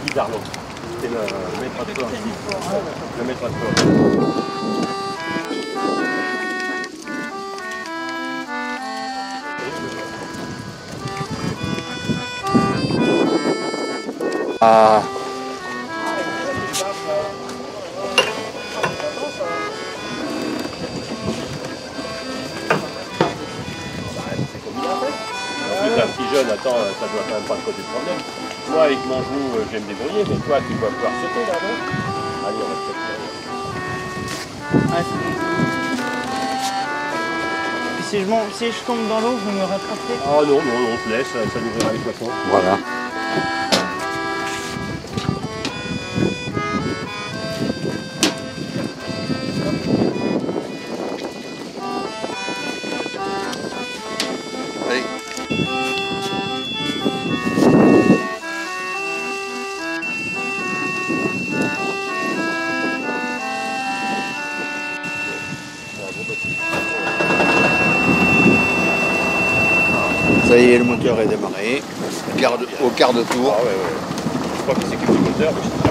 Guy Darlot. C'est le maître de port. Le maître de port. Ah. Un petit jeune, attends, ça doit quand même pas te poser de problème. Moi, avec mon genou, je vais me débrouiller, mais toi, tu vas pouvoir sauter là, non? Allez, on va Puis si je tombe dans l'eau, vous me rattrapez? Ah non, non, on te laisse, ça nous verra les poissons. Voilà. Allez. Ça y est, le moteur est démarré. Au quart de tour. Ah ouais, ouais. Je crois qu'il s'occupe du moteur, mais je sais pas.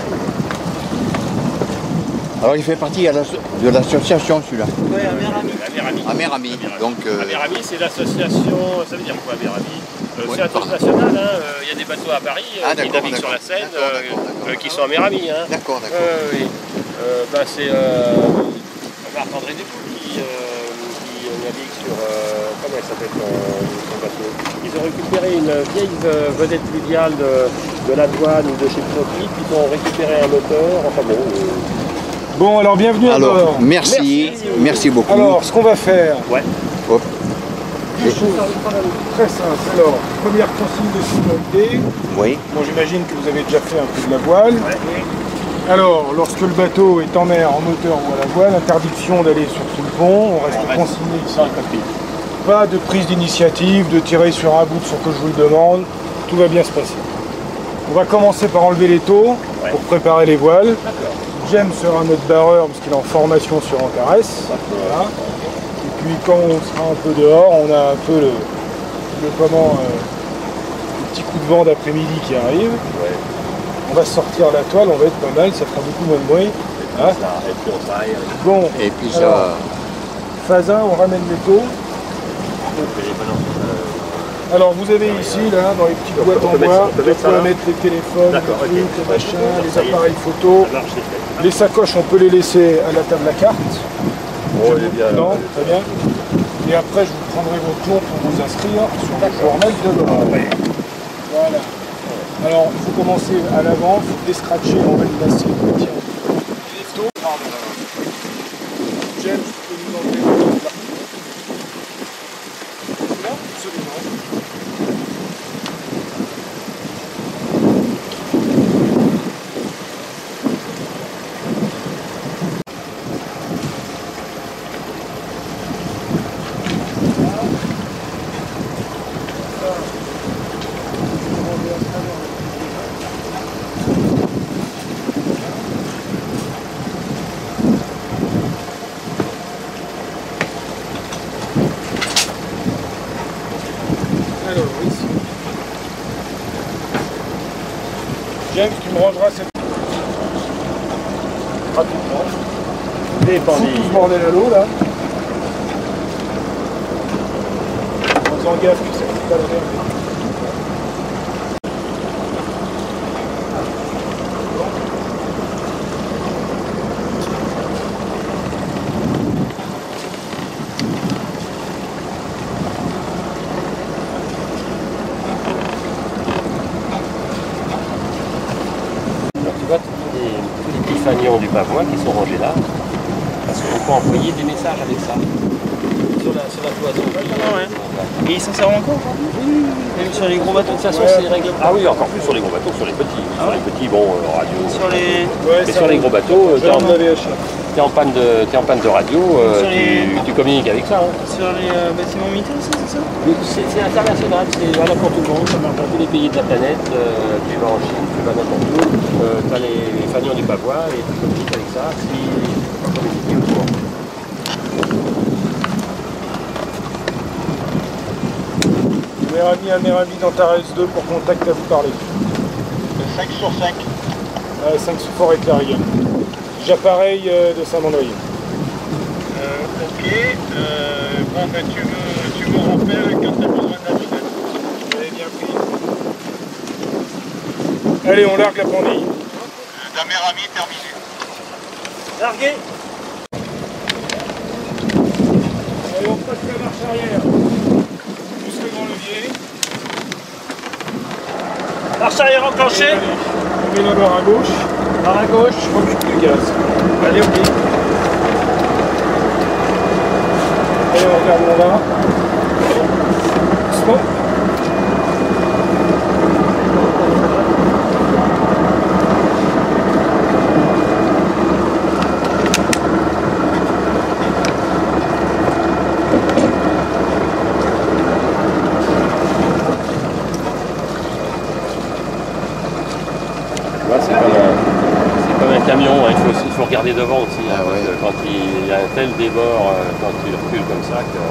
Alors il fait partie de l'association celui-là. Oui, Amérami. Amérami. Donc. Amérami, c'est l'association. Ça veut dire quoi, Amérami? C'est un truc national, hein. Il y a des bateaux à Paris qui naviguent sur la Seine, qui sont Amérami. Hein. D'accord, d'accord. Oui. C'est Marc-André Dupuis qui navigue sur. Comment il s'appelle son bateau? Ils ont récupéré une vieille vedette fluviale de la douane ou de chez Profi, puis ils ont récupéré un moteur. Enfin bon. Bon, alors bienvenue à bord. Alors, merci beaucoup. Alors, ce qu'on va faire, Ouais. Hop. deux choses très simples. Alors, première consigne de sécurité. Oui. Bon, j'imagine que vous avez déjà fait un peu de la voile. Ouais. Alors, lorsque le bateau est en mer, en moteur ou à la voile, interdiction d'aller sur tout le pont. On reste consigné ici. Pas de prise d'initiative, de tirer sur un bout sans que je vous le demande. Tout va bien se passer. On va commencer par enlever les taux pour préparer les voiles. James sera notre barreur parce qu'il est en formation sur Antares. Voilà. Et puis quand on sera un peu dehors, on a un peu le petit coup de vent d'après-midi qui arrive. Ouais. On va sortir la toile, on va être pas mal, ça fera beaucoup moins de bruit. Hein? Et puis on s'arrête. Bon, Et puis ça. alors, phase 1, on ramène les taux. Alors vous avez ici, là, dans les petites boîtes en bois, de quoi mettre les téléphones, les trucs, les machins, les appareils photo. Les sacoches, on peut les laisser à la table à carte. Oh, il est bien. Non, très bien. Et après, je vous prendrai vos plombs pour vous inscrire sur le journal de bord. Voilà. Alors, il faut commencer à l'avant, il faut descratcher, on va le passer. Tiens. Les taux. James, tu peux nous enlever le parti. Là, absolument. Alors, ici. James, tu me rangeras cette... rapidement. Fous tout ce bordel à l'eau, là. En faisant gaffe que ça ne coûte pas la merde. Tu vois, tous les petits fanions du pavois qui sont rangés là, parce qu'on peut envoyer des messages avec ça. Sur la cloison. Et ils s'en servent encore? Même sur les gros bateaux? De toute façon, c'est réglé. Ah oui, encore plus sur les gros bateaux, sur les petits. Sur les petits, bon, radio. Sur les... Mais sur les gros bateaux, Je vais en laver à chaque. t'es en panne de radio, tu communiques avec ça. Hein. Sur les bâtiments militaires aussi, c'est ça? C'est international, c'est valable pour tout le monde, ça marche dans tous les pays de la planète. Tu vas en Chine, tu vas n'importe où, tu as les fanions du pavois et tu communiques avec ça. Si tu communiques au courant. Amérami d'Antares 2 pour contact à vous parler. 5 sur 5. 5 sous fort éclairé. J'appareille de Saint-Mandrier. Ok. Bon, ben tu me rappelles quand tu as besoin de la bonnette. J'avais bien pris. Allez, on largue la pendille. La mer amie terminée. Largué. Allez, on passe la marche arrière. Pousse le grand levier. Marche arrière enclenchée. On met la barre à gauche. Barre à gauche. Je m'occupe du gaz. Allez, ok. Allez, on regarde où on va. Doucement. C'est comme un camion, hein. Il faut regarder devant aussi. Hein, Ah parce ouais. que quand il y a un tel débord, quand il recule comme ça, que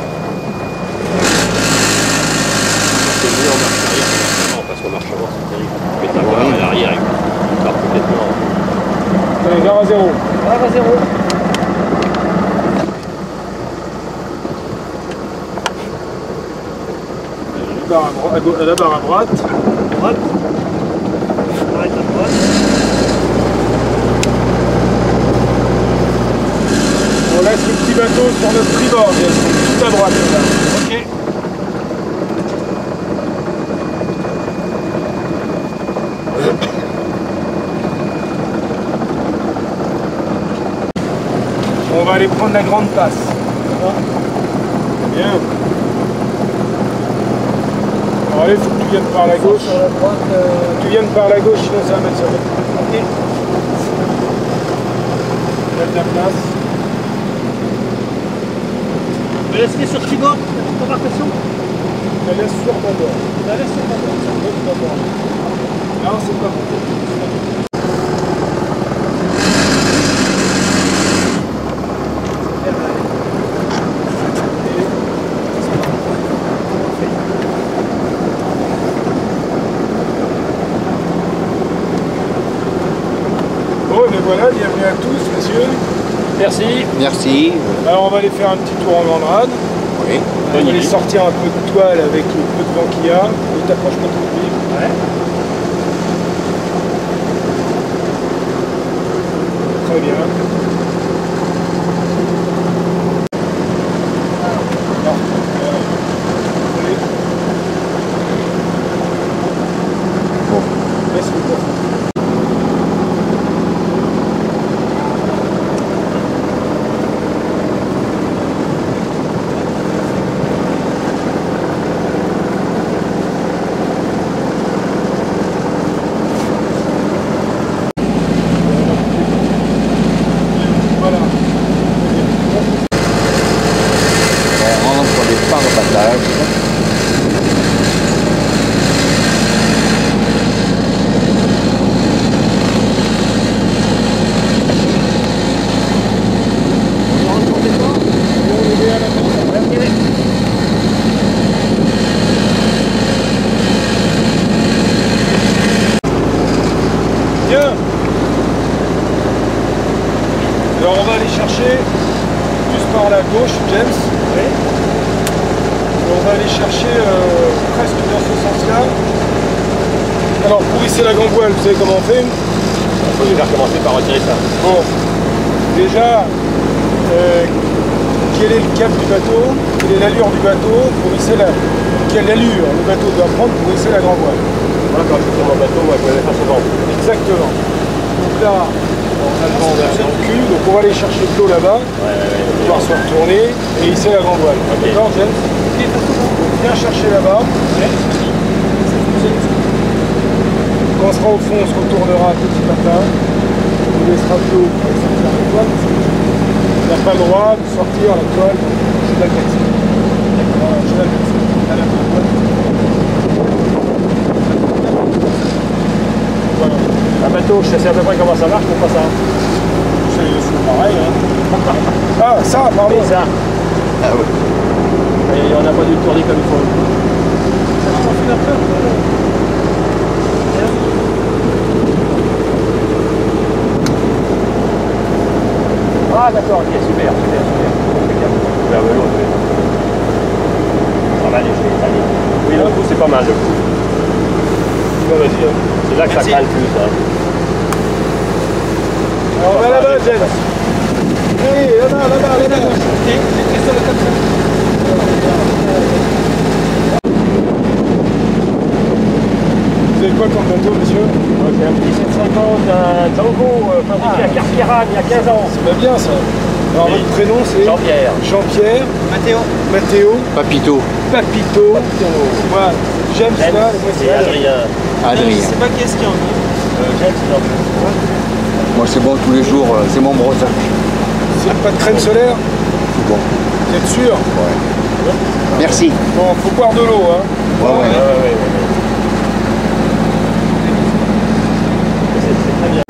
c'est mieux en marche arrière qu'en marche avant, parce qu'en marche avant c'est terrible. Mais ta barre à l'arrière, il part complètement. Allez, gare à zéro. Barre à zéro. La barre à droite. Droite. Arrête à droite. On laisse le petit bateau sur notre tribord, bien sûr, tout à droite. Là. Ok. On va aller prendre la grande passe. Bien. Alors allez, faut que tu viennes par la gauche. Sur la droite. Tu viennes par la gauche, sinon ça va mettre sur le. Ok. Laisse la place. Je laisse sur tribord, la petite embarcation. La laisse sur mon bord. La laisse sur mon bord. Sur notre bord. Non, c'est pas bon. Bon, et voilà, bienvenue à tous, messieurs. Merci. Merci. Alors, on va aller faire un petit tour en grande rade. Oui. On va aller sortir un peu de toile avec le peu de vent qu'il y a. Ne t'approche pas trop vite. Ouais. Très bien. Alors, allez. Bon. Laisse-le pour. Voilà. On rentre pour des pare-batages. Bien. Alors on va aller chercher juste par la gauche, James. Oui. On va aller chercher presque dans ce sens-là. Alors pour hisser la grande voile, vous savez comment on fait? Il faut déjà commencer par retirer ça. Bon, déjà, quel est le cap du bateau? Quelle est l'allure du bateau pour hisser la... Quelle allure le bateau doit prendre pour hisser la grande voile? Moi, quand je suis sur mon bateau, moi, je me mets face au vent. Exactement. Donc là, on a le vent dans le cul, donc on va aller chercher de l'eau là-bas, Ouais. pouvoir se retourner et hisser la grande voile. Ok. D'accord, James? Donc viens chercher là-bas. Quand on sera au fond, on se retournera à petit matin. On laissera de l'eau pour aller sortir la toile. On n'a pas le droit de sortir la toile. Je la laisse. Je la laisse. À la toile. Voilà. Un bateau, je sais à peu près comment ça marche, pour pas ça. C'est pareil. Hein. Ah, ça, pardon. Et ça, Ah oui. et on n'a pas dû tourner comme il faut. Ah d'accord, ok, super, super, super. Super vélo, ça va léger, allez. Oui, le coup, c'est pas mal, le coup. Bon, vas-y, hein. C'est là que ça craint le plus. Hein. Alors, on va là-bas, Jen. Oui, là-bas, là-bas, là-bas. Comme ça. Vous avez quoi comme bateau, monsieur? J'ai un petit 750, un Django fabriqué à Carpierane il y a 15 ans. C'est pas bien, ça. Alors, votre prénom, c'est Jean-Pierre. Jean-Pierre. Mathéo. Mathéo. Papito. Papito. Moi, James, là. Moi, C'est c'est Adrien. Adrien. C'est pas qu'est-ce qu'il y en a. James, il en veut. Moi c'est bon tous les jours, c'est mon brossage. C'est pas de crème solaire? C'est bon. Vous êtes sûr? Ouais. Merci. Bon, faut boire de l'eau, hein. Ouais, ouais. Ouais. C'est très bien.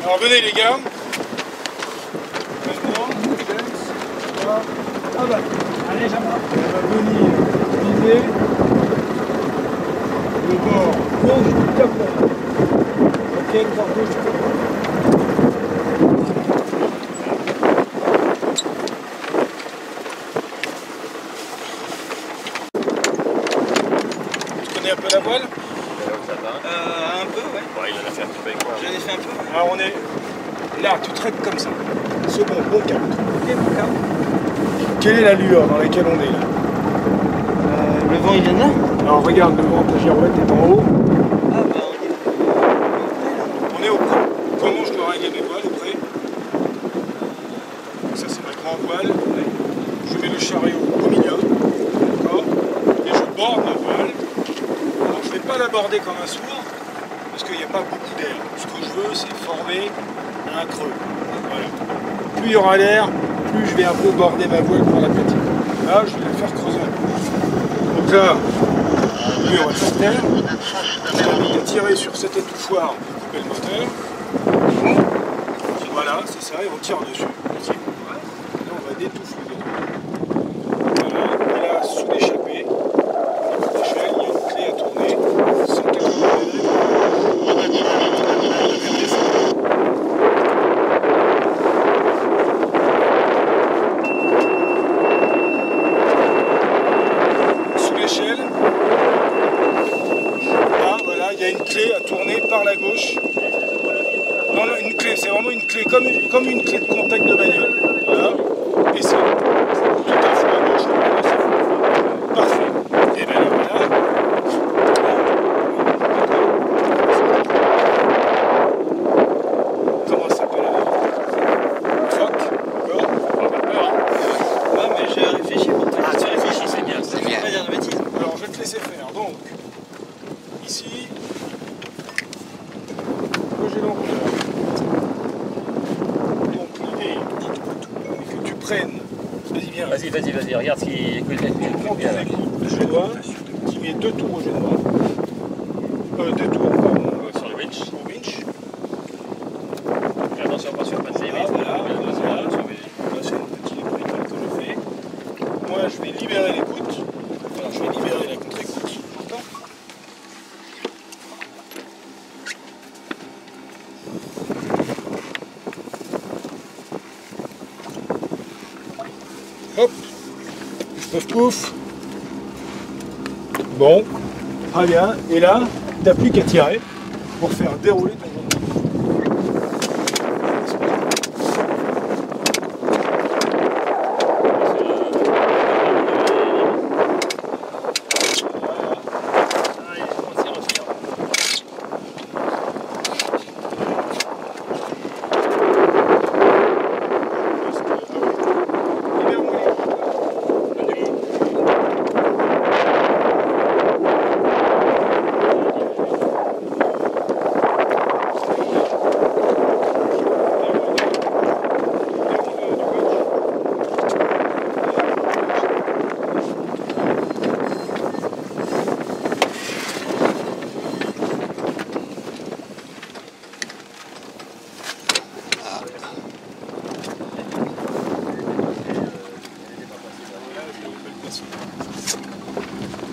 Alors venez les gars. Maintenant, James, voilà. Ah bah, allez, j'apprends. On va venir viser le bord gauche du capot. Ok, le bord gauche du capot. Tu connais un peu la voile? Un peu, ouais. Ouais, il en a fait un petit peu avec moi. J'en ai fait un peu. Alors on est là, tu traites comme ça. Second, bon cap. Ok, mon cas. Quelle est la lueur dans laquelle on est là? Le vent, il vient de là? Alors regarde, le vent, ta girouette est en haut. Ah bah, On est au près. Comment je dois régler mes voiles au près? Ça c'est ma grande voile. Je mets le chariot au milieu. D'accord? Et je borde ma voile. Alors je ne vais pas l'aborder comme un sourd, parce qu'il n'y a pas beaucoup d'air. Ce que je veux, c'est former un creux. Voilà. Plus il y aura l'air, plus je vais un peu border ma voile pour l'aplatir. Là, je vais la faire creuser un peu. Donc là, lui, on va faire terre. On va tirer sur cet étouffoir pour couper le moteur. Voilà, c'est ça, et on tire dessus. Là, on va détouffer dedans. Voilà, et là, sous l'échappée, l'échelle, il y a une clé à tourner. 180 degrés. Sous l'échelle, là, voilà, il y a une clé à tourner par la gauche. Non, non, une clé, c'est vraiment une clé, comme une clé de contact de bagnole. Voilà. Et c'est tout à fait à gauche. Parfait. Et bien là, voilà. Vas-y, vas-y, regarde ce qui Tu prends ton écoute génois, tu mets 2 tours au génois. 2 tours, pardon, sur le winch. au winch. Fais attention, pas sur passer. Ah, voilà, là, c'est un petit bricolage que je fais. Moi, je vais libérer l'écoute. Alors, je vais libérer la contre-écoute. T'entends ? Hop, pouf pouf. Bon, très bien. Et là, tu n'as plus qu'à tirer pour faire dérouler ton journal.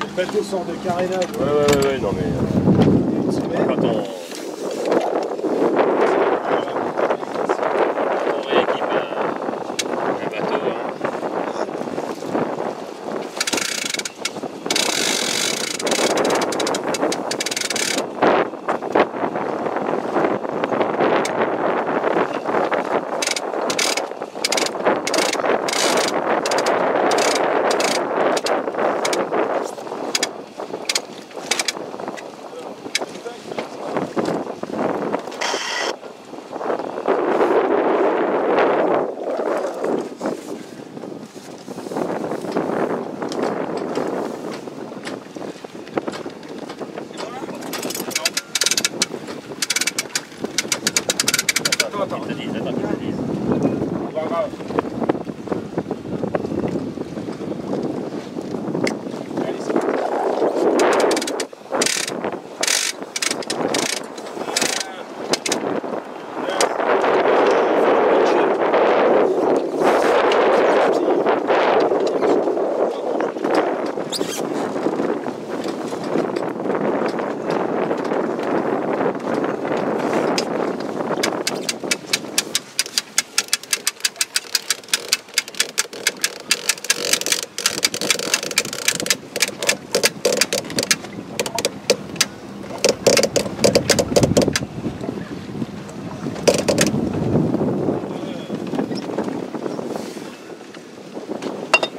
Le bateau sort de carénage. Ouais, non mais. Une semaine. Quand on rééquipe un bateau, Attends. qu'ils te disent, attends qu'ils te disent. Pas grave. Allez, c'est parti.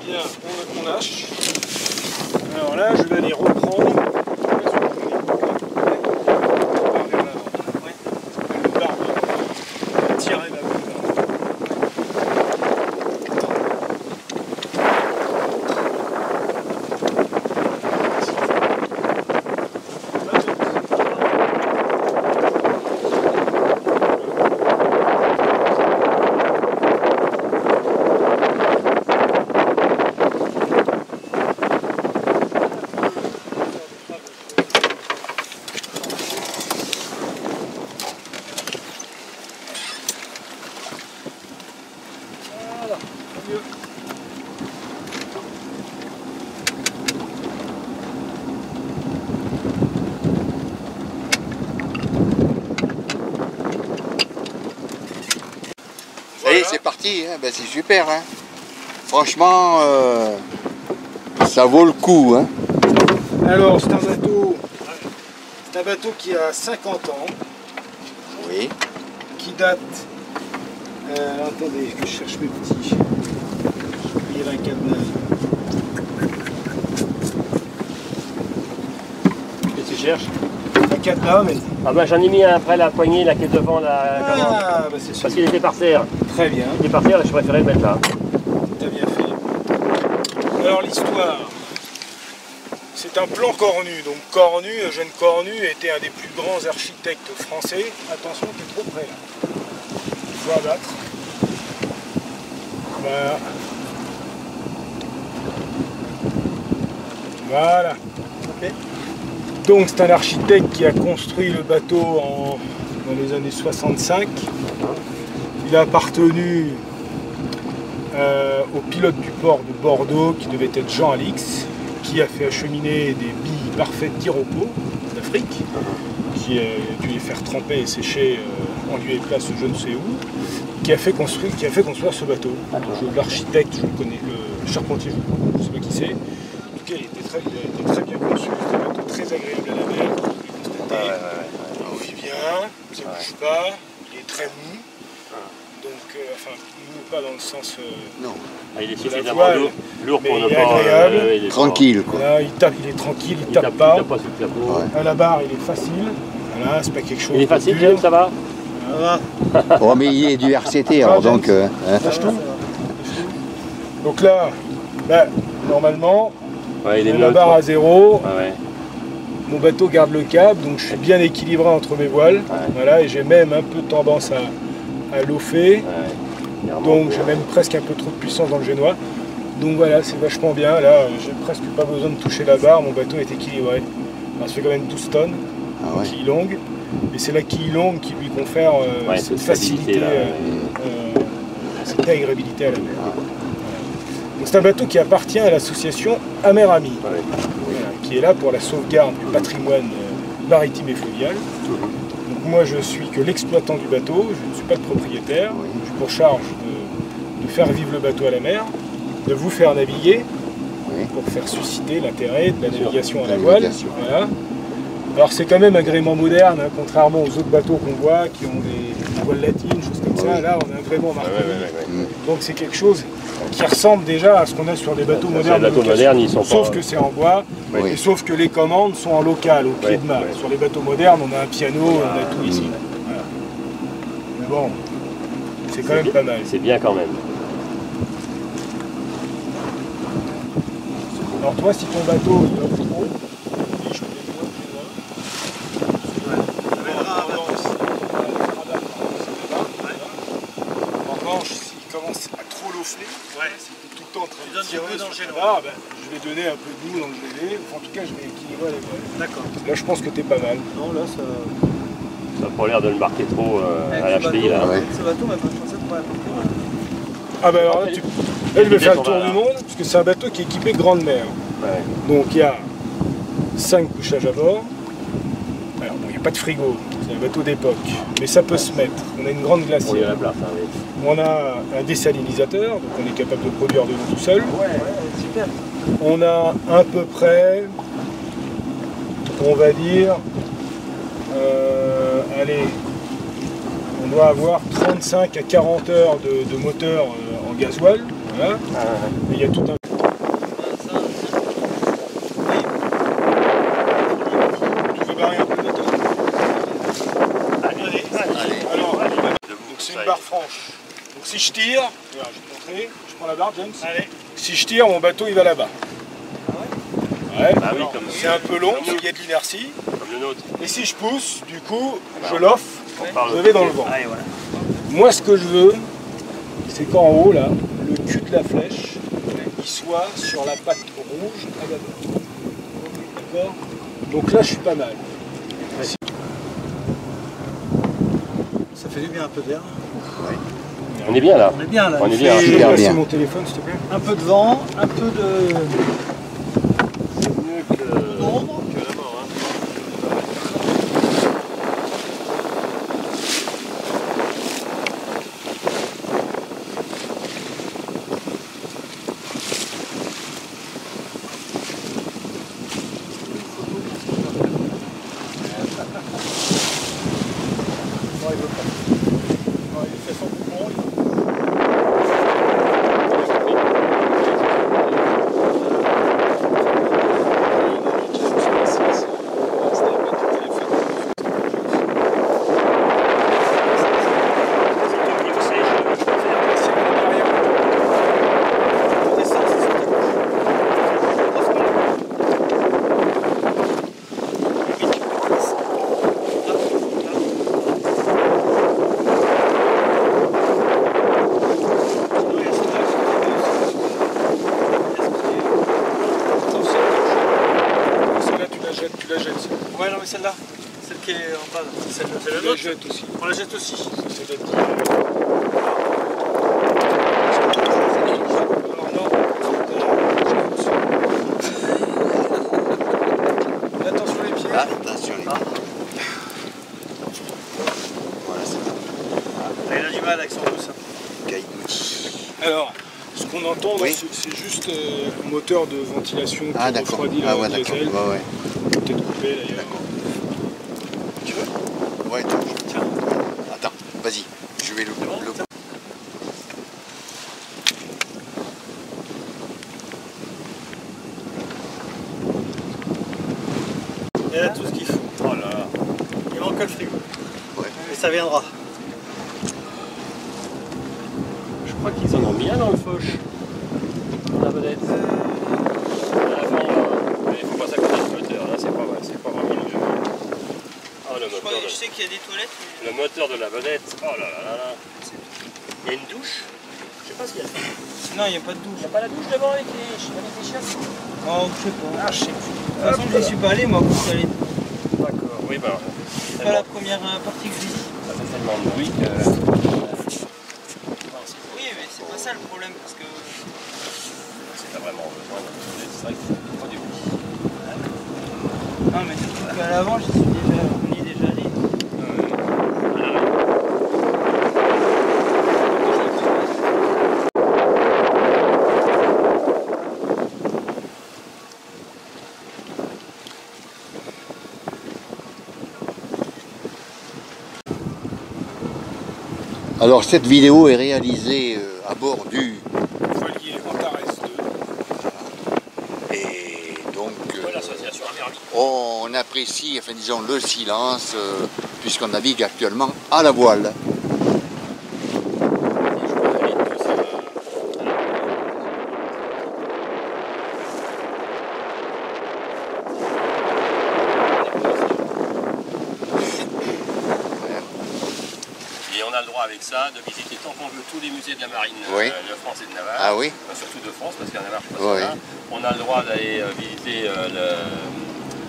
Bien, on lâche. Alors là, je vais aller reprendre. Tirer la barre. Mieux. Ça y est, c'est parti, hein. Ben, c'est super. Hein. Franchement, ça vaut le coup. Hein. Alors, c'est un bateau qui a 50 ans, Oui. qui date. Attendez, que je cherche mes petits. Il y a un cadenas. Qu'est-ce que tu cherches? Un cadenas, mais. Ah bah j'en ai mis un après la poignée là qui est devant la commande. Ah, bah c'est sûr. Parce qu'il était par terre. Très bien, Il était par terre et je préférais le mettre là. t'as bien fait. Alors, l'histoire. C'est un plan Cornu. Donc, Cornu, Eugène Cornu, était un des plus grands architectes français. Attention, t'es trop près là. Il faut abattre. Voilà. Voilà. Ok. Donc c'est un architecte qui a construit le bateau dans les années 65. Il a appartenu au pilote du port de Bordeaux qui devait être Jean Alix, qui a fait acheminer des billes parfaites d'Iropo d'Afrique, qui a dû les faire tremper et sécher en lieu et place je ne sais où, qui a fait construire ce bateau. L'architecte, je le connais, le charpentier, je ne sais pas qui c'est. En tout cas, il était très bien conçu, c'était un bateau très agréable à la mer, vous pouvez constater. Il vit bien, ça ne bouge pas, il est très mou. Donc, enfin, mou pas dans le sens. Non. Ah, il est de la suffisamment voile, lourd mais pour ne il est pas. agréable. Il est Tranquille, quoi. Là, il est tranquille, il Il tape pas. Il tape pas sur le capot. Ouais. À la barre, il est facile. Voilà, c'est pas quelque chose. Il est facile, de dur. James, ça va? Oh, mais il est du RCT, alors donc... hein. Lâche tout. Donc là, normalement, Ouais, il est la neutre. barre à zéro. Ah ouais. Mon bateau garde le cap, donc je suis bien équilibré entre mes voiles. Voilà, et j'ai même un peu tendance à lofer. Ouais. Donc j'ai même presque un peu trop de puissance dans le génois. Donc voilà, c'est vachement bien. Là, j'ai presque pas besoin de toucher la barre. Mon bateau est équilibré. Alors, ça fait quand même 12 tonnes, Ah ouais. quille longue. Et c'est la quille longue qui lui confère cette facilité, cette agréabilité à la mer. Voilà. Donc c'est un bateau qui appartient à l'association Amer Ami, Ouais. voilà, qui est là pour la sauvegarde du patrimoine maritime et fluvial. Donc moi je suis que l'exploitant du bateau, je ne suis pas le propriétaire. Je suis pour charge de faire vivre le bateau à la mer, de vous faire naviguer, Oui. pour faire susciter l'intérêt de la navigation à la La voile. navigation. Voilà. Alors c'est quand même un gréement moderne, hein, contrairement aux autres bateaux qu'on voit, qui ont des voiles latines, choses comme ça. Oui. Là on a un gréement marqué. Ouais. Donc c'est quelque chose qui ressemble déjà à ce qu'on a sur des bateaux Les modernes. de bateaux location. modernes, ils sont Sauf pas. que c'est en bois, Oui. et sauf que les commandes sont en local, au pied Ouais, de mât. ouais. Sur les bateaux modernes, on a un piano, on a tout ici. Voilà. Mais bon, c'est quand même pas mal. C'est bien quand même. Alors toi, si ton bateau il offre trop, et je te en revanche, s'il commence à trop l'offler, si tu es tout le temps en train de tirer sur la barre, je vais donner un peu de mou dans le GD, en tout cas je vais équilibrer les voiles. D'accord. Là je pense que t'es pas mal. Non, là, ça. Ça n'a pas l'air de le marquer trop à la cheville là. Ouais. Avec ce bateau, même pas français pour la partie. Ah ben alors là, là je vais faire le tour du monde, parce que c'est un bateau qui est équipé grande mer. Ouais. Donc il y a 5 couchages à bord. Alors bon, il n'y a pas de frigo, c'est un bateau d'époque, mais ça peut se mettre. On a une grande On est à glacière. la place. Hein, oui. On a un désalinisateur, donc on est capable de produire de l'eau tout seul. Ouais, super. On a à peu près, on va dire, allez, on doit avoir 35 à 40 heures de moteur en gasoil. Voilà. Et il y a tout un... Tu veux barrer un peu le moteur? Allez. Alors, donc c'est une barre franche. Donc si je tire, voilà, je vais te montrer, je prends la barre, James. Allez. Si je tire, mon bateau il va là-bas. Ouais, Ah oui, alors, comme- c'est un peu long, comme parce qu'il y a de l'inertie. Comme le nôtre. Et si je pousse, du coup, je l'offre, Par je le vais dans le côté. vent. Allez, voilà. Moi, ce que je veux, c'est qu'en haut, là, le cul de la flèche, il soit sur la patte rouge à bâbord. D'accord? Donc là, je suis pas mal. Ça fait du bien un peu d'air. On est bien là. On est bien là. On est Il bien. fait Je vais Super passer bien. mon téléphone, s'il te plaît. Un peu de vent, un peu de. C'est mieux que la mort. Hein. Non, il veut pas. Non, il fait son coupon. Ouais, non, mais celle-là. Celle qui est en bas. C'est la On la nôtre. jette aussi. On la jette aussi. C'est des petits. Alors non. Attention les pieds. Ah, attention les gars. Voilà, c'est bon. Ah, il a du mal avec son pouce. Caïdouchi. Alors, ce qu'on entend, Oui. c'est juste un moteur de ventilation qui Ah d'accord. refroidit Ah le ouais, d'accord. diesel. Ouais, ouais. Peut-être coupé d'ailleurs. D'accord. Tu veux? Ouais, tiens. Attends, vas-y. Je vais le. Et là, tout ce qu'il faut. Oh là là. Il manque que le frigo. Ouais. Mais ça viendra. Je crois qu'ils en ont mis un dans le fauche. Dans la vedette. À l'avant, mais il ne faut pas s'accorder le moteur, là c'est pas vraiment le jeu. Ah, Je sais qu'il y a des toilettes. Mais... le moteur de la vedette, oh là là là là. Il y a une douche. Je sais pas ce qu'il y a. Non, il n'y a pas de douche. Il n'y a pas la douche devant avec les chiottes. Oh, je sais pas. Ah, je sais plus. De toute façon, je n'y suis pas allé, moi, pour y aller. D'accord, oui, ben. C'est pas la première partie que je visite. Ça fait tellement de bruit que. Oui, mais c'est pas ça le problème, parce que... C'est pas vraiment besoin de vedette, c'est vrai que c'est pas du bruit. Non, mais surtout qu'à l'avant, on y est déjà allé. Alors cette vidéo est réalisée à bord du Voilier Antares 2. et donc L'association Amerli. on apprécie, enfin disons le silence puisqu'on navigue actuellement à la voile. Et on a le droit avec ça de visiter tant qu'on veut tous les musées de la marine Oui. de France et de Navarre. Ah oui. Surtout de France parce qu'à Navarre je passe Oui. là. On a le droit d'aller visiter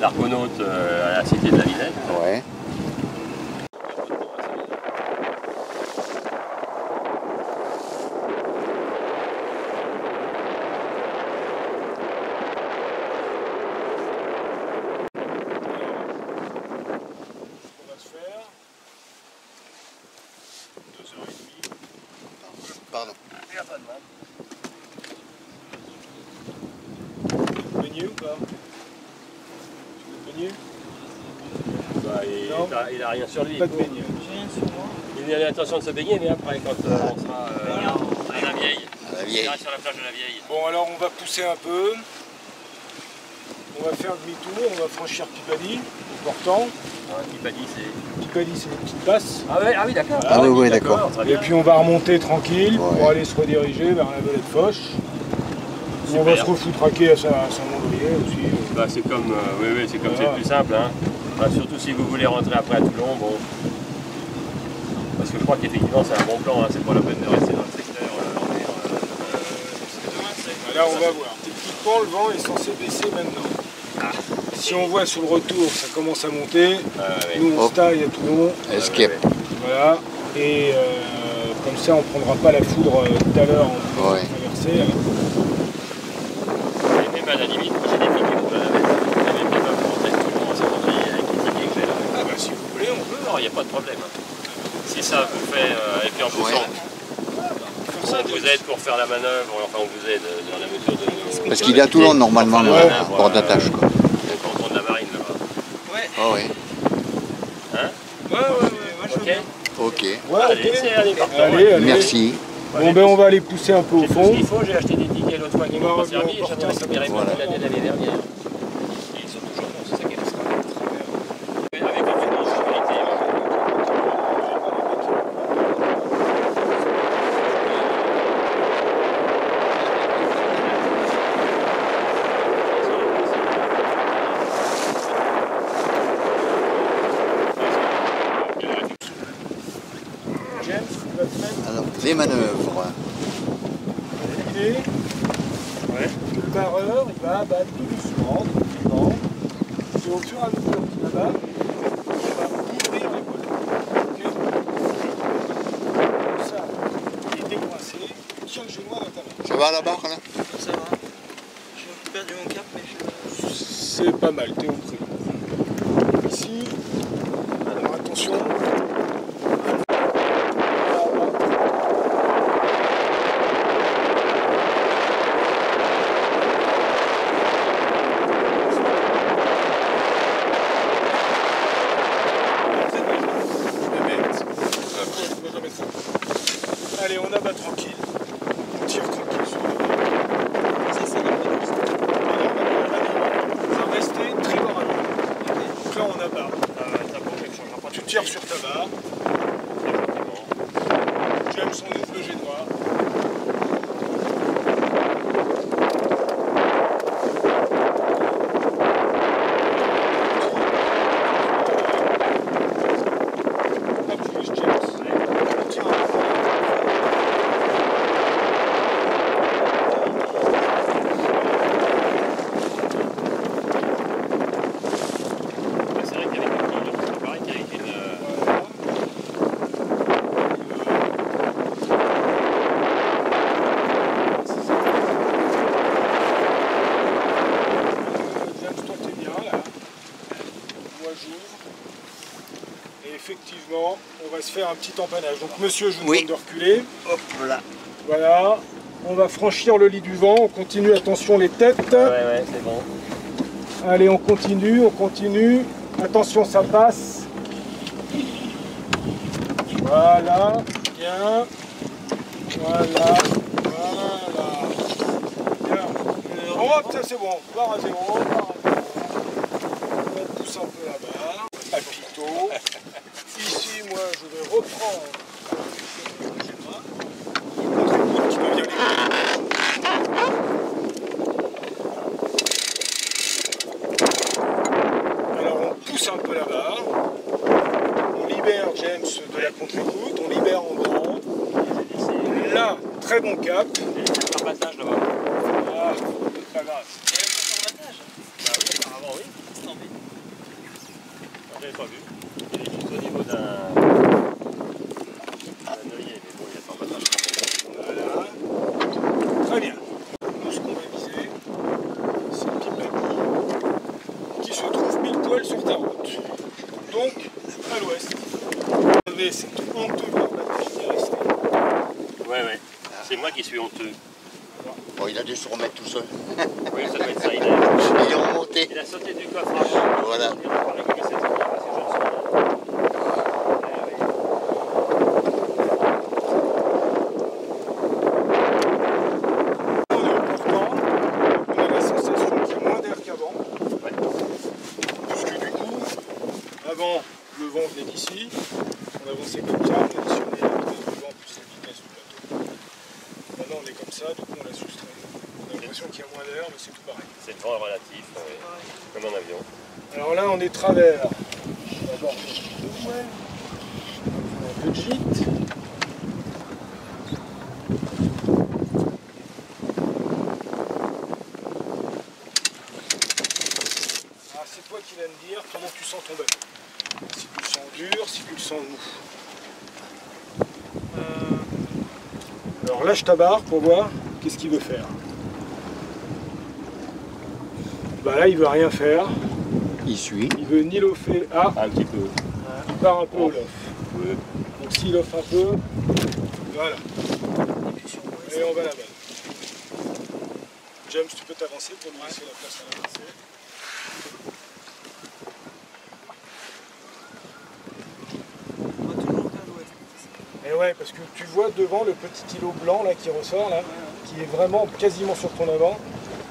l'Argonaute à la cité de la Villette. Ouais. On va se faire 2h30. Pardon. Il n'y a pas de mal. Baigner ou pas? Tu veux baigner? Bah, Non. il a rien sur lui. Pas de baignade. J'ai rien sur moi. Il a l'intention de se baigner, mais après, quand on sera à la vieille, À la on vieille. ira sur la plage de la vieille. Bon, alors on va pousser un peu. On va faire demi-tour, on va franchir Pipadi, important. Kipadi, c'est. Pipadi, c'est une petite passe. Ah, ouais, ah oui, d'accord. Ah oui, oui, d'accord. Très Et bien. puis on va remonter tranquille Ouais. pour aller se rediriger vers la Velette Foch. Où on va se Super. refoutraquer à Saint-Mandrier aussi. Bah, c'est comme, oui, c'est comme Voilà. c'est le plus simple. Hein. Bah, surtout si vous voulez rentrer après à Toulon, bon. Parce que je crois qu'effectivement c'est un bon plan, hein. C'est pas la peine de rester dans le secteur. Là on va voir. Techniquement le vent est censé baisser maintenant. Si on voit sur le retour ça commence à monter, nous on Hop. se taille à Toulon. Escape. Voilà. Et comme ça on prendra pas la foudre tout à l'heure en Ouais. traversée. Et même à la limite, j'ai des filles qui vont la mettre. J'avais mis ma rentrer de Toulon à Saint-André avec les papiers que j'ai là. Ah bah si vous voulez on peut. Non, il n'y a pas de problème. Si ça vous fait, et puis en plus Ouais. on vous aide pour faire la manœuvre, enfin on vous aide dans la mesure de... Parce qu'il est à Toulon normalement, Enfin, le voilà, port d'attache quoi. Le canton de la marine là-bas. Ouais. Ah ouais. Hein? Moi je veux Ok. bien. Ok. Ouais, Allez, ok. c'est allez, partons. Allez, allez. Merci. Bon ben on va aller pousser un peu au J'ai tout fond. ce qu'il faut, j'ai acheté des tickets l'autre fois qui On va m'ont pas revenir servi et au j'avais porteur. récupéré Voilà. l'année dernière. Et ils sont toujours bons, c'est ça qui est bien. Avec une sécurité. James, tu vas te mettre Alors, les manœuvres. l'idée que le barreur il va abattre tout doucement, tranquillement, se Et au fur et à mesure qu'il abat, on va ouvrir les voiles. Okay. Comme ça, il est décoincé. Tiens le génois dans ta main. Ça va la barre là? Ça va. Je vais perdre mon cap, mais je... C'est pas mal, t'es au prix. Ici, alors attention. Allez, on abat tranquille. On tire tranquille sur le Ça, c'est la bonne chose. va rester très bord à bord. Donc là, on abat. Tu tires sur ta barre. James, on ouvre le génois. Appuie, James. Tiens. C'est vrai qu'avec le kill, c'est pareil qu'avec une. James, toi t'es bien là. Moi j'ouvre. Et effectivement, on va se faire un petit empannage. Donc monsieur, je vous demande de reculer. Hop là. Voilà. On va franchir le lit du vent. On continue, attention les têtes. Ouais, c'est bon. Allez, on continue, on continue. Attention, ça passe. Voilà, bien. Voilà, voilà. Bien. Hop, ça c'est bon. Barre à zéro, barre à zéro. On pousse un peu la barre. À pito. Ici, moi, je vais reprendre. Contre-écoute qui me vient les Alors on pousse un peu la barre, on libère James de la contre-écoute, on libère en grand. Là, très bon cap. Un passage là-bas. Ah, pas grave. Bah oui, apparemment oui. J'avais pas vu. Il est juste au niveau d'un œillet, mais bon, il y a pas de passage. Voilà. Très bien. Nous, ce qu'on va viser, c'est le Pipani qui se trouve pile poil sur ta route. Donc, à l'ouest. Vous avez cette honteux barbage qui est restée. Ouais. C'est moi qui suis honteux. Bon, il a dû se remettre tout seul. Oui, ça doit être ça. Il Il est remonté. a sauté du coffre avant. Voilà. Il a pas récupéré cette seconde parce que je le sens. On est au pourtant, on a la sensation qu'il y a moins d'air qu'avant. Ouais. Parce que du coup, avant, le vent venait d'ici, on avançait comme ça, on additionnait la vitesse du vent plus la vitesse du plateau. Maintenant on est comme ça, du coup on l'a soustrait. On a l'impression qu'il y a moins d'air, mais c'est tout pareil. C'est le vent relatif, comme un avion. Alors là on est travers. D'abord un peu de gîte. Alors c'est toi qui vas me dire comment tu sens ton bateau. Si tu le sens dur, si tu le sens mou. Alors lâche ta barre pour voir qu'est-ce qu'il veut faire. Bah là il veut rien faire. Il suit. Il veut ni lofer. Ah, Un petit peu. il part un peu au lof. Ouais. Donc s'il offre un peu, voilà. Et on va là-bas. James, tu peux t'avancer pour lui laisser la place à l'avancer. On va toujours vers l'ouest. Et ouais, parce que tu vois devant le petit îlot blanc là qui ressort là, qui est vraiment quasiment sur ton avant.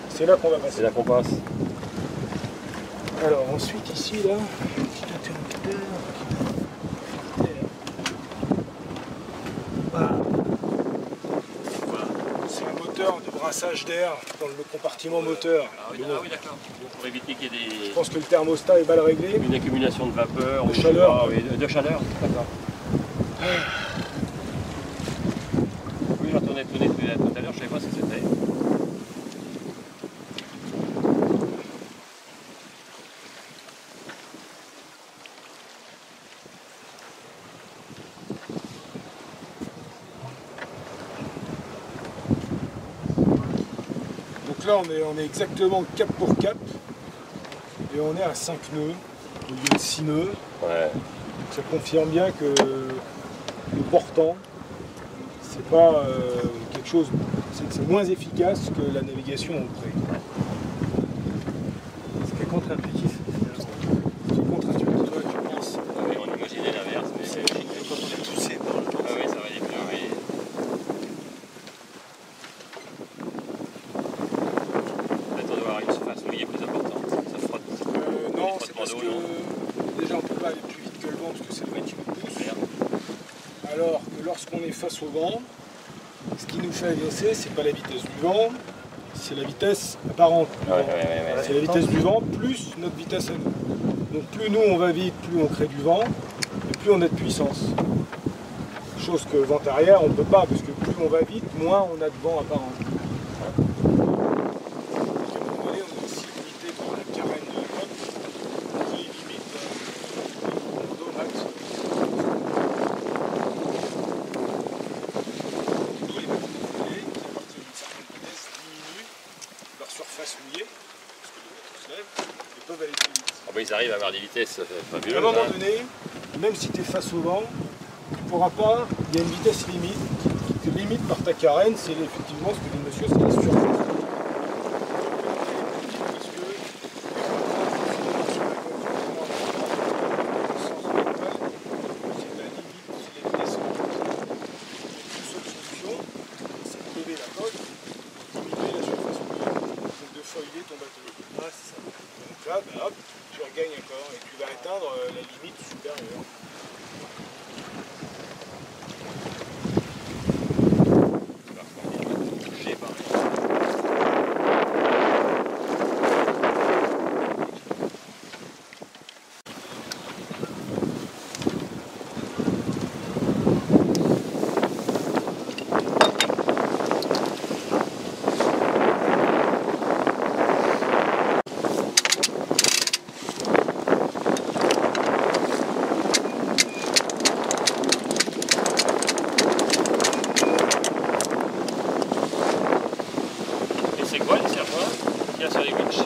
C'est là qu'on va passer. C'est là qu'on passe. Alors ensuite ici là, petit interrupteur. Voilà. C'est un moteur de brassage d'air dans le compartiment moteur. Ah oui, d'accord. Donc, pour éviter qu'il y ait Je pense que le thermostat est mal réglé. une accumulation de vapeur. De ou chaleur. oui, de chaleur, d'accord. Oui, j'entendais tout à l'heure, je ne savais pas ce que c'était. là on est exactement cap pour cap et on est à 5 nœuds au lieu de 6 nœuds. Ouais. Ça confirme bien que le portant, c'est pas quelque chose, c'est moins efficace que la navigation au près. C'est contre-intuitif. C'est contre-intuitif, toi tu penses. Oui, on imaginait l'inverse, mais c'est logique. Quand on est poussé par le Ah oui, ça va les pleurer. Peut-être on doit avoir une surface mouillée plus importante. Ça frotte. Non, c'est parce que déjà on ne peut pas aller plus vite que le vent parce que c'est le vent qui nous pousse. Alors que lorsqu'on est face au vent, ce qui nous fait avancer, c'est pas la vitesse du vent, c'est la vitesse apparente du vent. C'est la vitesse du vent plus notre vitesse à nous. Donc plus nous on va vite, plus on crée du vent, et plus on a de puissance. Chose que le vent arrière, on ne peut pas, parce que plus on va vite, moins on a de vent apparent. Donc à un moment donné, on est aussi limité par la carène de la côte, qui limite le commando max. D'où les bateaux mouillés, qui à partir d'une certaine vitesse diminuent leur surface mouillée, parce que les bateaux se lèvent, et peuvent aller plus vite. Ah bah, ils arrivent à avoir des vitesses fabuleuses. À un moment donné, même si tu es face au vent, tu ne pourras pas, il y a une vitesse limite qui te limite par ta carène, c'est effectivement ce que dit monsieur, c'est la surface. Parce que c'est la limite, c'est la vitesse. Une seule solution, c'est de lever la côte, diminuer la surface mouillée, donc de foiler ton bateau. Ouais, c'est ça. Donc là, ben hop, tu regagnes encore et tu vas atteindre la limite supérieure.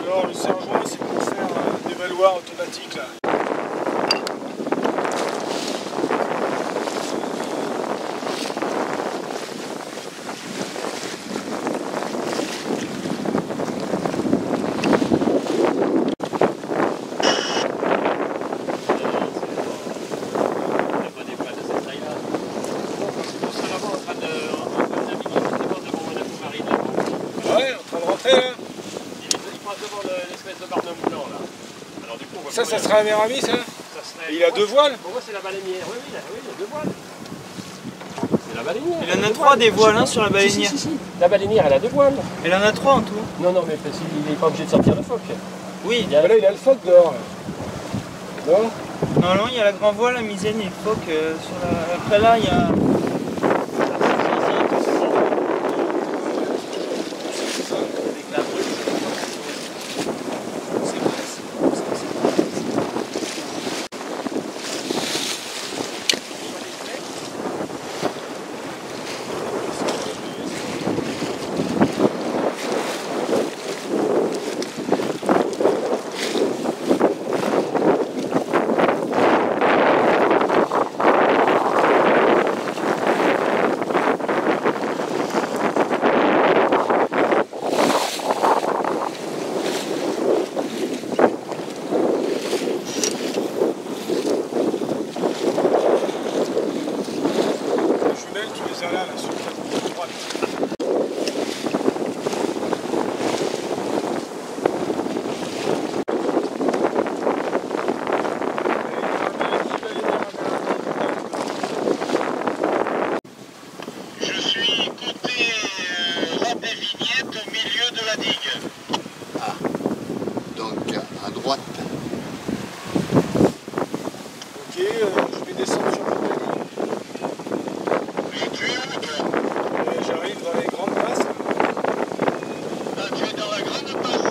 Alors le sergent, c'est pour faire des valoirs automatiques là. Ouais, en train de rentrer là. L'espèce de Barnum blanc là. Alors du coup, on va Ça serait un Mérami ça? Il a deux voiles? Pour moi c'est la baleinière. Oui, il y a deux voiles. C'est la baleinière. Il en a 3 des voiles hein, sur la baleinière. Si. La baleinière elle a deux voiles. Elle en a 3 en tout. Non, mais parce qu'il n'est pas obligé de sortir de phoque. Oui. Là il a le phoque dehors. Là. Non? Non, il y a la grand voile, la misaine et le phoque sur la... Après là, il y a... Je vais descendre sur le palier. Et tu es où toi? J'arrive dans les grandes passes. Ah, tu es dans la grande passe?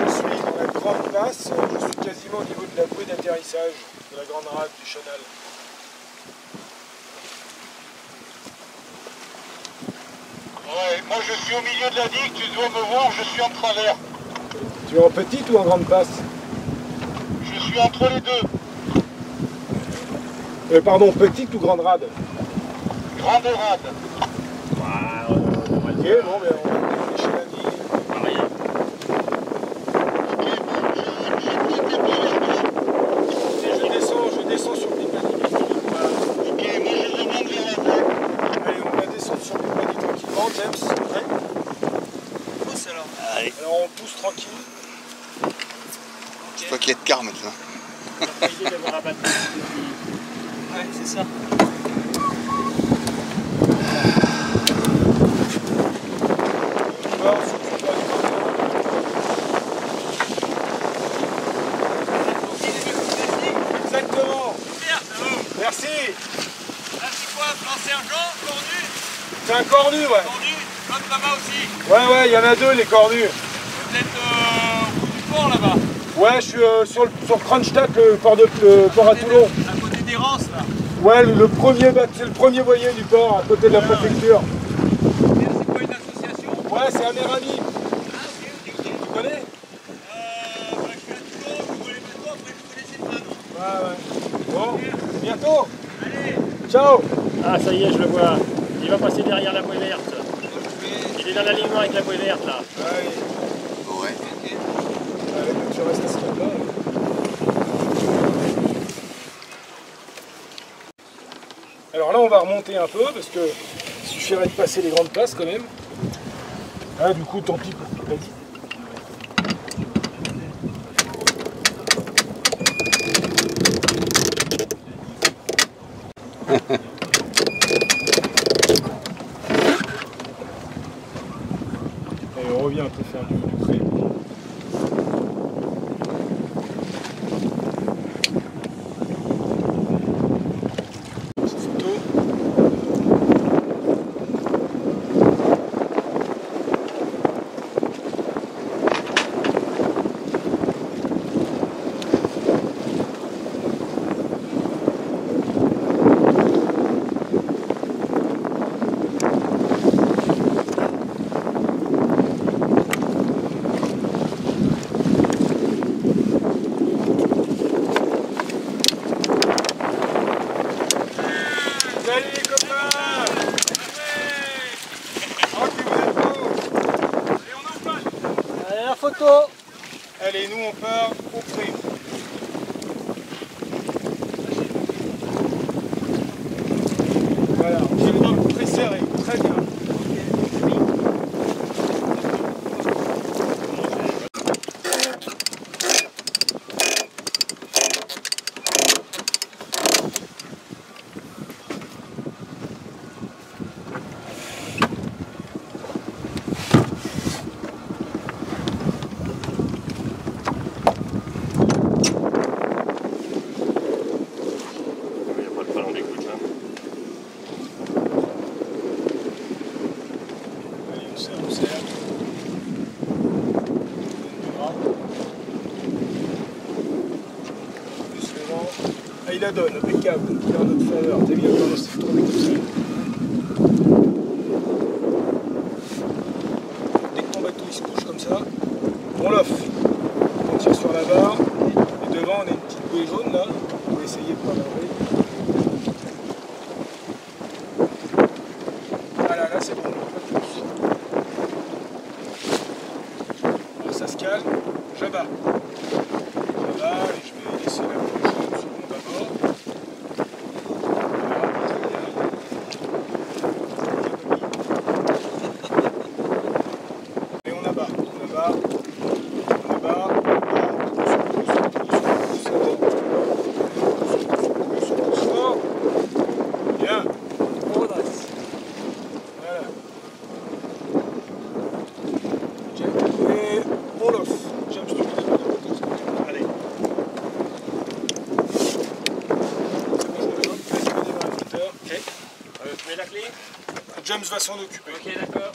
Je suis dans la grande passe, je suis quasiment au niveau de la bouée d'atterrissage de la grande rade du chenal. Ouais, moi je suis au milieu de la digue, tu dois me voir, je suis en travers. Tu es en petite ou en grande passe? Je suis entre les deux. Pardon, petite ou grande rade? Grande rade. Ok, bon, mais on va dépêcher la digue. Rien. Je descends sur les paddies. Voilà. Ok, moi je remonte vers la tête. Allez, on va descendre sur les paddies tranquillement, James. Prêt? Pousse alors. Alors on pousse tranquille. C'est toi qui es de quart maintenant. On a pas idée d'avoir abattu. Ouais, c'est ça. On va sur le pas du exactement. Merci. Là c'est quoi, sergent, cornu? C'est un cornu, ouais. Cornu, l'autre là-bas aussi. Ouais, il y en a deux, les cornus. Vous êtes au bout du port là-bas. Ouais, je suis sur Kronstadt, le port à Toulon. À côté des rances là. Ouais, c'est le premier voilier du port, à côté de la préfecture. C'est pas une association? Ouais, c'est Amerani. Ah ok, Tu connais? je suis à Toulon, je vois les bateaux, après je connaissais pas non. Ouais. Bon, bientôt. Allez. Ciao. Ah, ça y est, je le vois. Il va passer derrière la bouée verte. Il est dans l'alignement avec la bouée verte là. Allez. Ouais. Allez, tu restes assis là. Alors là, on va remonter un peu parce que il suffirait de passer les grandes places quand même. Ah, du coup, tant pis pour ce que t'as dit. Et on revient un peu faire du près. Photo. Salut les copains! Oh, que vous êtes beaux! Allez, on en place! Allez, la photo. Allez, nous on part au pré. Voilà, on tire pas très serré, très bien. Il n'y a pas de ballon d'écoute là. Allez, on serre. Plus le vent. Ah, il la donne, impeccable, il est en notre faveur. T'as bien quand on s'est retrouvé tout seul. Dès que mon bateau il se couche comme ça, on l'offre. On tire sur la barre. Et devant, on a une petite bouée jaune là. On va essayer de pas l'enlever. Voilà, là c'est bon, on pousse. Alors, ça se calme, j'abats. J'abats et je vais laisser la bouée jaune sur mon bâbord. Voilà, très bien. Et on abat. Bien. Voilà. Et on l'offre. James, tu peux démarrer. Allez. Ok. Tu mets la clé? James va s'en occuper. Ok, d'accord.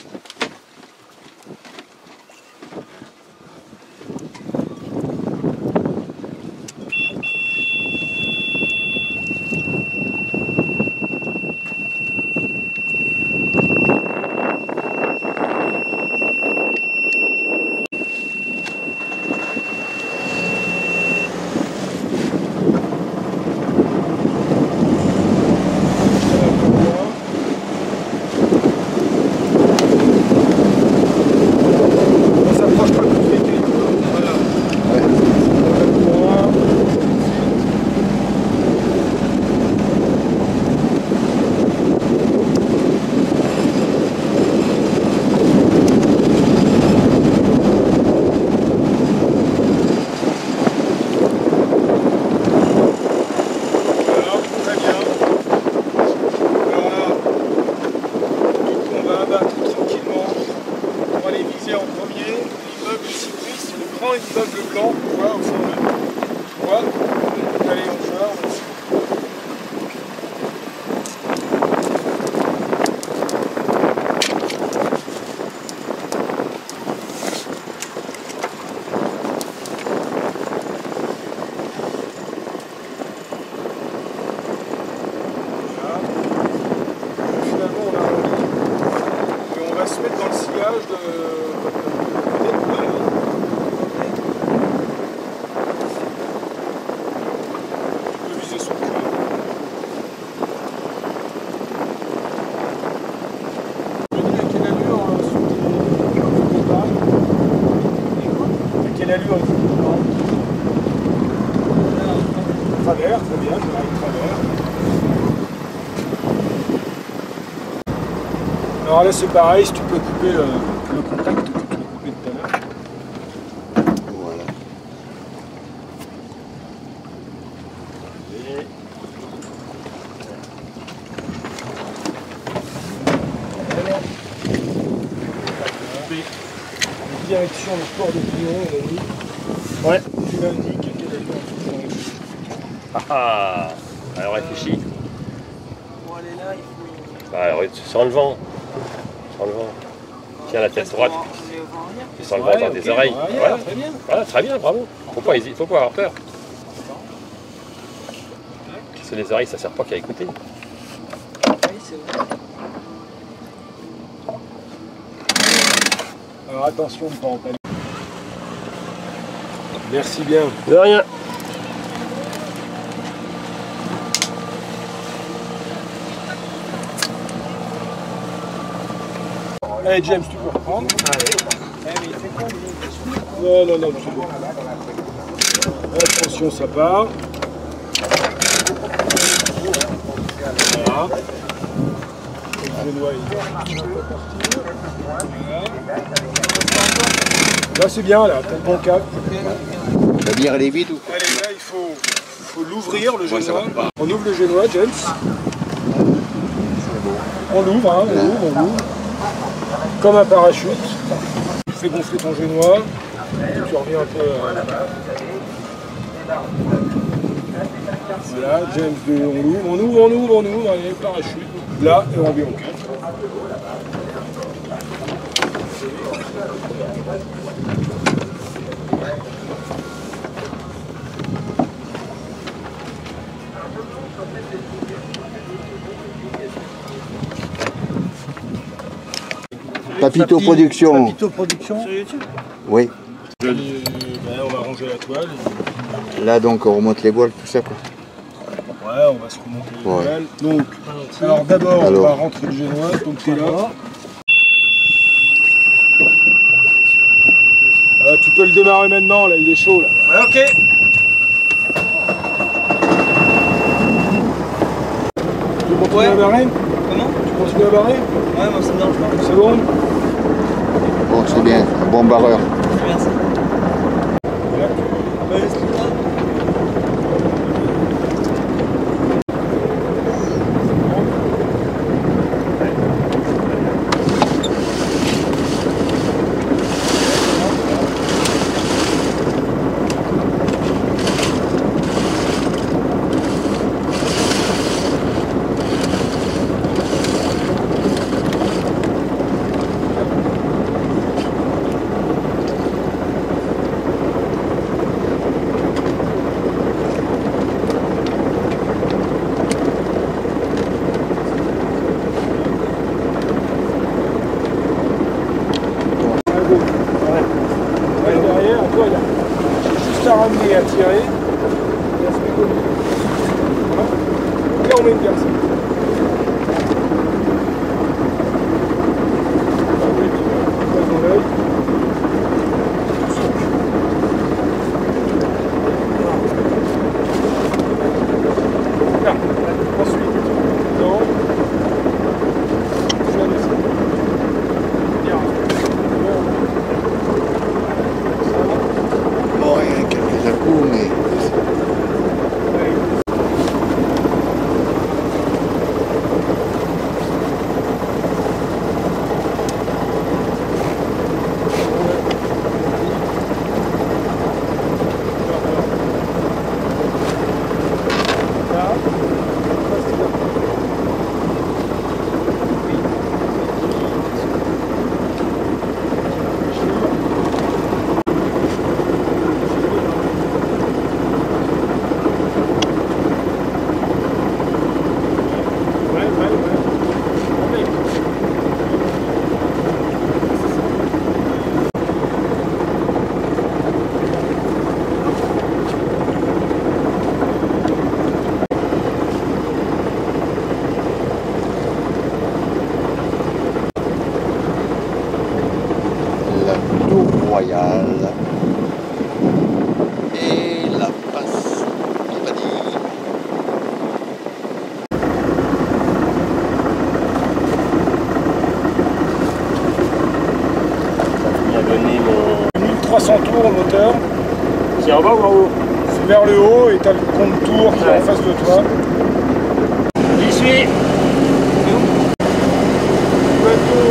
prend une immeuble blanc, tu vois, au fond de toi, allez, on sort. Se mettre dans le sillage de tu peux viser son cul. Je me dis à quelle allure sur tes compares. À quelle allure il faut travers, très bien, je vais travers. Alors là c'est pareil, si tu peux couper le contact que tu as coupé tout à l'heure. Voilà. Direction le port de Pion, on a mis. Ouais. Tu l'indiques à quelle allure il faut. Ah ah. Alors réfléchis. Pour aller là, il faut. Alors, sans le vent. Sans le vent. Tiens la tête droite. Tu sens le vent dans tes oreilles. Ouais, Voilà. très bien. Voilà, très bien, bravo. Faut pas hésiter, faut pas avoir peur. Parce que les oreilles, ça sert pas qu'à écouter. Oui, c'est vrai. Alors attention de ne pas entamer. Merci bien. De rien. Allez James, tu peux reprendre. Non, non, non, c'est bon. Attention, ça part. Voilà. Le genou, il est parti. Voilà. Là c'est bien, là, t'as le bon cap. La bière elle est vide ou? Allez, là il faut l'ouvrir le Ouais, ça génois. va pas. On ouvre le génois, James. On l'ouvre, hein, on l'ouvre. Comme un parachute. Tu fais gonfler ton génois. Tu reviens un peu. Voilà, James, on ouvre, allez, parachute. Là, et on revient au cap. Papito Production. Papito Production. Sur YouTube. Oui. On va ranger la toile. Là donc on remonte les voiles, tout ça quoi. Ouais, on va se remonter les Ouais. voiles. Donc, alors d'abord, on Alors. va rentrer le génois, donc t'es là. Tu peux le démarrer maintenant, là, il est chaud là. Ouais, ok. Tu continues Ouais. à barrer? Comment? Tu continues à barrer? Ouais, moi ça me dérange pas. C'est bon? Bon c'est bien, un bon barreur. Merci. Là, Ouais, c'est tout ça. ouais, derrière, toi, il y a juste à ramener et à tirer. Et à se décoller. Voilà. Et on met une personne. Dans l'œil. Là. Ensuite, non. Je la descends. Bien. Bon il y a quelques à-coups mais. 300 tours au moteur. C'est en bas ou en haut? C'est vers le haut et tu as le compte tour qui est en face de toi. J'y suis. Bateau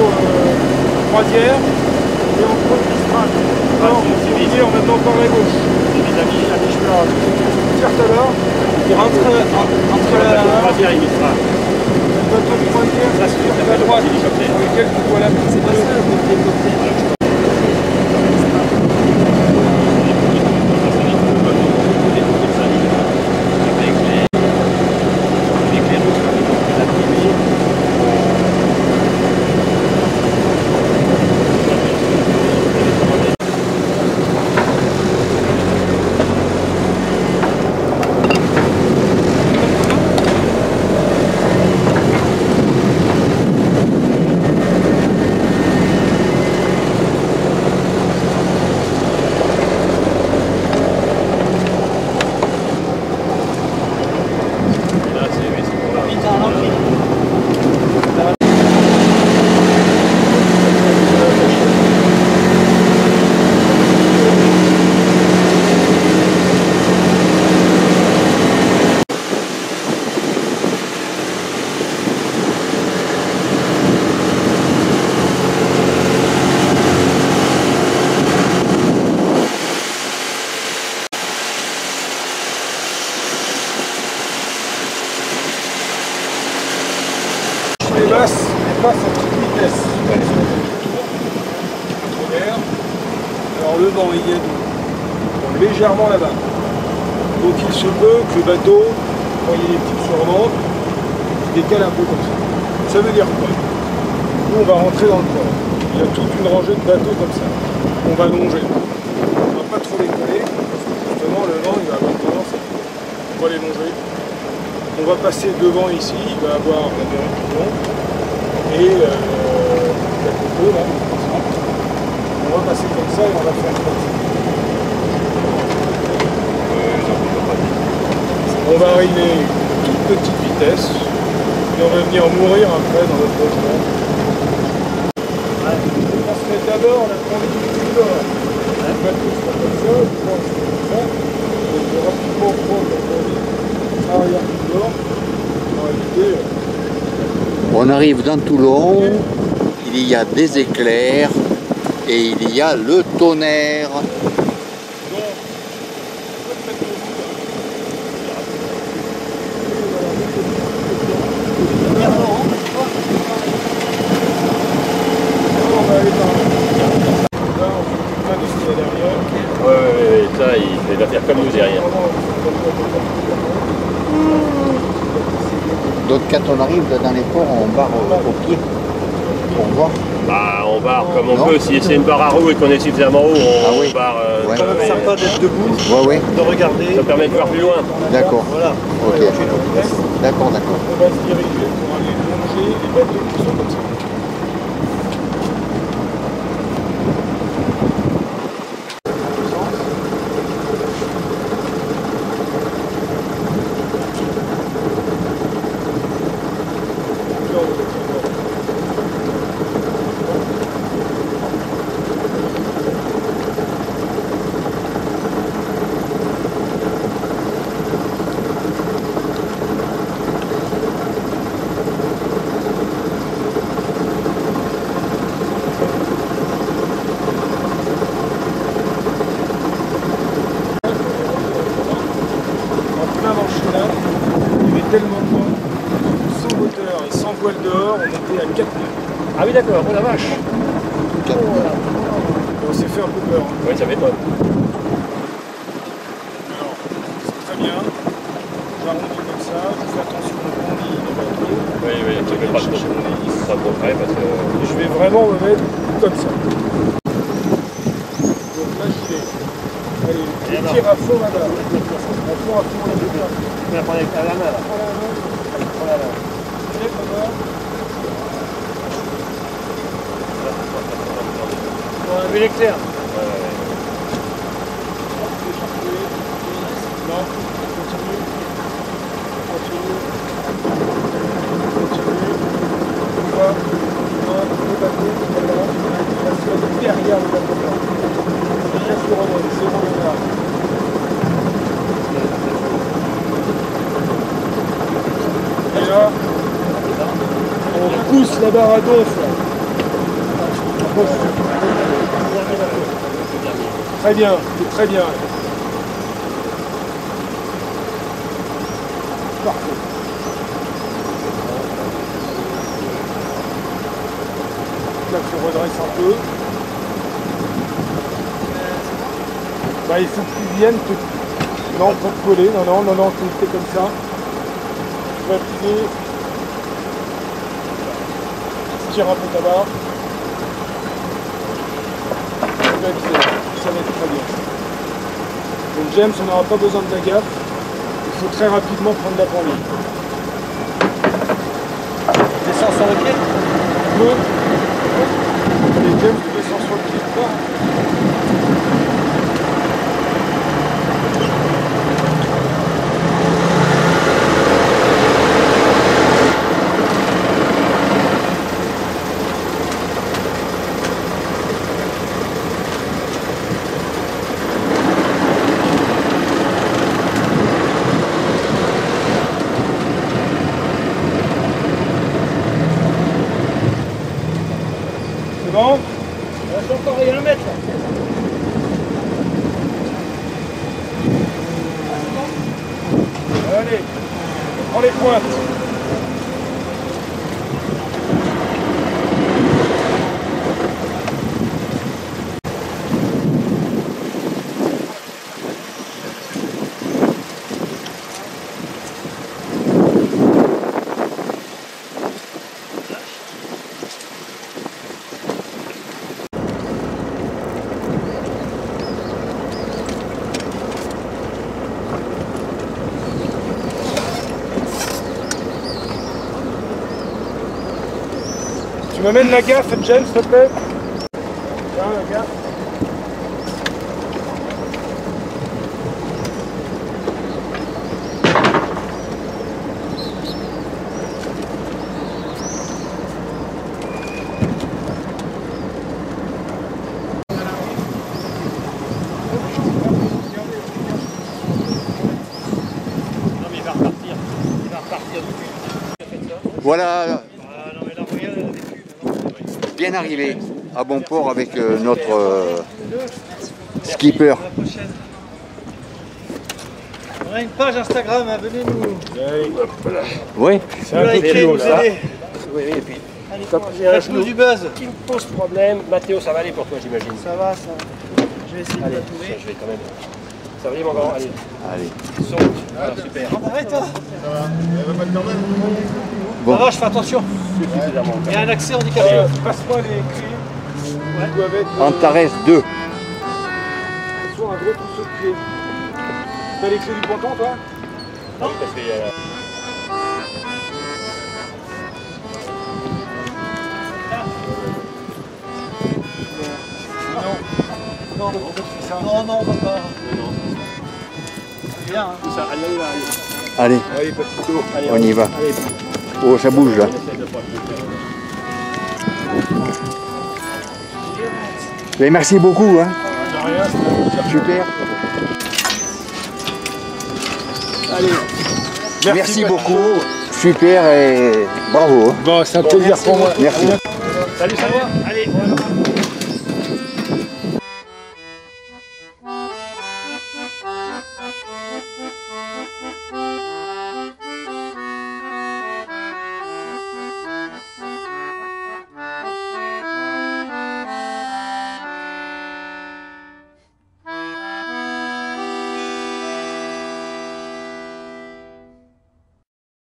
croisière et on prend une strate. Alors, on tire maintenant par la gauche. Les amis, à mi-chemin. Tire tout à l'heure. Entre la... Croisière, il mettra. Le bateau de croisière, Ça, c'est à la droite, dans lequel tu vois la C'est pas ça le côté hélicoptère. Les basses à petite vitesse. Alors le vent il est légèrement là-bas. Donc il se peut que le bateau, quand il y a des petites surmontes, il décale un peu comme ça. Ça veut dire quoi? Nous on va rentrer dans le port. Il y a toute une rangée de bateaux comme ça. On va longer. On ne va pas trop les coller, parce que justement le vent il va avoir tendance à... On va les longer. On va passer devant ici, il va avoir la direction et la coco là. On va passer comme ça et on va faire comme ça. On va arriver toute petite vitesse et on va venir mourir après dans notre logement. On se met d'abord la conduite du nord. Le bateau sera comme ça, le point sera comme ça. On va rapidement prendre la conduite arrière du nord. On arrive dans Toulon, il y a des éclairs et il y a le tonnerre. Ouais, ça, il va faire comme nous derrière. Donc quand on arrive dans les ports, on barre au pied pour voir. Bah, on barre comme on Non. peut. Si c'est une barre à roue et qu'on est suffisamment haut, on Ah oui. barre. Ouais. C'est quand même sympa d'être debout, Ouais, ouais, de regarder. Ça permet de voir plus loin. d'accord. Voilà. Ok. D'accord, d'accord. On va se diriger pour aller longer les bateaux qui sont comme ça. Tellement de vent, sans moteur et sans voile dehors, on était à 4 nœuds. Ah oui, d'accord. Oh la vache. On s'est fait un peu peur. Oui, ça m'étonne. Alors, c'est très bien. J'arrondis comme ça, je fais attention au bondi des bateaux. Oui, oui, tu ne fais pas trop. Pas trop près parce que. Et je vais vraiment me mettre comme ça. Donc là, j'y vais. Allez, je tire à fond là-bas. À fond, là, je vais. Tu vas prendre avec la main là. Prends la main. Prends la main. Tu sais comment? On a vu l'éclair. Non, continue. Continue. Continue. Tu vois, le bateau, voilà. Il va se mettre derrière le bateau. Et là, on pousse la barre à donf. Très bien, c'est très bien. Parfait. Là, tu redresses un peu. Bah, il faut que tu viennes te... Non, pour te coller. Non, tu fais comme ça. Tu vas appuyer. Tire un peu ta barre. Ça va être très bien. Donc James, on n'aura pas besoin de la gaffe. Il faut très rapidement prendre la pendule. Descends sur le pied. Oui. Et James, tu descends sur le pied. C'est bon? Il reste encore 1 mètre là. Allez, prends les pointes. Tu m'amènes la gaffe, James, s'il te plaît? Tiens, la gaffe. Non mais il va repartir. Il va repartir dessus. Voilà, bien arrivé à bon port avec notre skipper. On a une page Instagram, hein, venez nous. Oui, C'est un peu plus haut, là. Oui, et puis. Allez, Comme j'ai un lâche-nous genou du buzz. qui me pose problème. Mathéo, ça va aller pour toi, j'imagine. Ça va, ça va. Je vais essayer de Allez, la tiens, trouver. je vais quand même. Ça va aller, mon grand? Allez, allez. saute. Voilà, super. Arrête, hein. Bon. Ça va, je fais attention. Suffisamment. Il y a un accès handicapé. Passe-moi les clés. Tu dois être... Antares 2. Soit un gros trousseau de clés. T'as les clés du ponton, toi? Oui, parce que. Non, Pourquoi tu fais ça? non, on va pas. Non. C'est bien, hein. Tout ça, allez, allez, allez. Allez, Allez, petit tour. Allez, on y va. Allez, Oh, ça bouge là. on essaie de pas le faire. Mais merci beaucoup, hein. De rien, c'est Super. Allez. Merci beaucoup. Super et bravo. Bon, c'est un plaisir pour moi. Merci. Salut, ça va? Allez, on va.